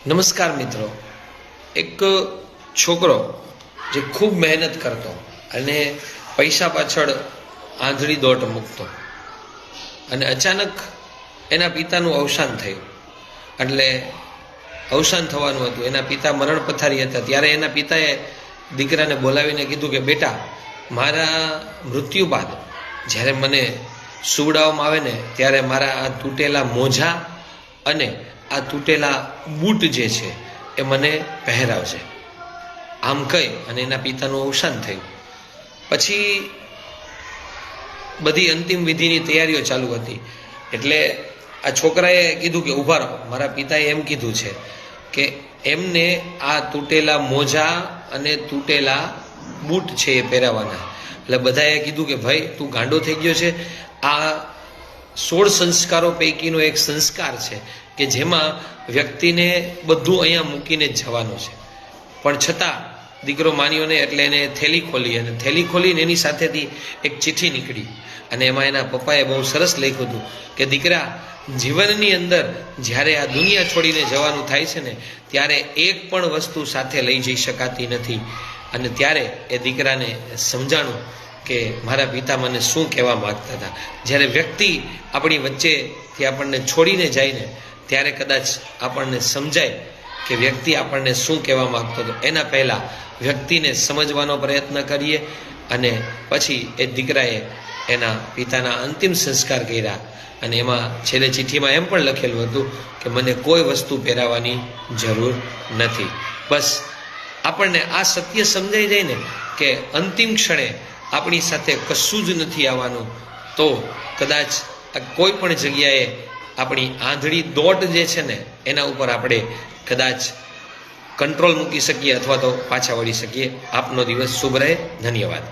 નમસ્કાર મિત્રો, એક છોકરો જે ખૂબ મહેનત કરતો અને પૈસા પાછળ આંધળી દોટ મૂકતો અને અચાનક એના પિતાનું અવસાન થયું. એટલે અવસાન થવાનું હતું, એના પિતા મરણ પથારી હતા. ત્યારે એના પિતાએ દીકરાને બોલાવીને કીધું કે બેટા, મારા મૃત્યુ બાદ જ્યારે મને સુવડાવવામાં આવે ને ત્યારે મારા આ તૂટેલા મોજા અને આ તૂટેલા બૂટ જે છે એ મને પહેરાવજે. આમ કહી અને એના પિતાનું અવસાન થયું. પછી બધી અંતિમ વિધિની તૈયારીઓ ચાલુ હતી. એટલે આ છોકરાએ કીધું કે ઊભા રહો, મારા પિતાએ એમ કીધું છે કે એમને આ તૂટેલા મોજા અને તૂટેલા બૂટ છે એ પહેરાવાના. એટલે બધાએ કીધું કે ભાઈ તું ગાંડો થઈ ગયો છે, આ 16 સંસ્કારો પૈકીનો એક સંસ્કાર છે કે જેમાં વ્યક્તિને બધું અહીંયા મૂકીને જ જવાનું છે. પણ છતાં દીકરો માન્યો નહીં. એટલે એને થેલી ખોલી અને થેલી ખોલીને એની સાથેથી એક ચિઠ્ઠી નીકળી અને એમાં એના પપ્પાએ બહુ સરસ લખ્યું હતું કે દીકરા, જીવનની અંદર જ્યારે આ દુનિયા છોડીને જવાનું થાય છે ને ત્યારે એક પણ વસ્તુ સાથે લઈ જઈ શકાતી નથી. અને ત્યારે એ દીકરાને સમજાણું કે મારા પિતા મને શું કહેવા માગતા હતા. જ્યારે વ્યક્તિ આપણી વચ્ચેથી આપણને છોડીને જાય ને ત્યારે કદાચ આપણને સમજાય કે વ્યક્તિ આપણને શું કહેવા માગતો હતો. એના પહેલાં વ્યક્તિને સમજવાનો પ્રયત્ન કરીએ. અને પછી એ દીકરાએ એના પિતાના અંતિમ સંસ્કાર કર્યા. અને એમાં છેલ્લે ચિઠ્ઠીમાં એમ પણ લખેલું હતું કે મને કોઈ વસ્તુ પહેરાવવાની જરૂર નથી. બસ આપણને આ સત્ય સમજાઈ જાય ને કે અંતિમ ક્ષણે આપણી સાથે કશું જ નથી આવવાનું, તો કદાચ કોઈ પણ જગ્યાએ આપણી આંધળી દોટ જે છે ને એના ઉપર આપણે કદાચ કંટ્રોલ મૂકી શકીએ અથવા તો પાછા વળી શકીએ. આપનો દિવસ શુભ રહે. ધન્યવાદ.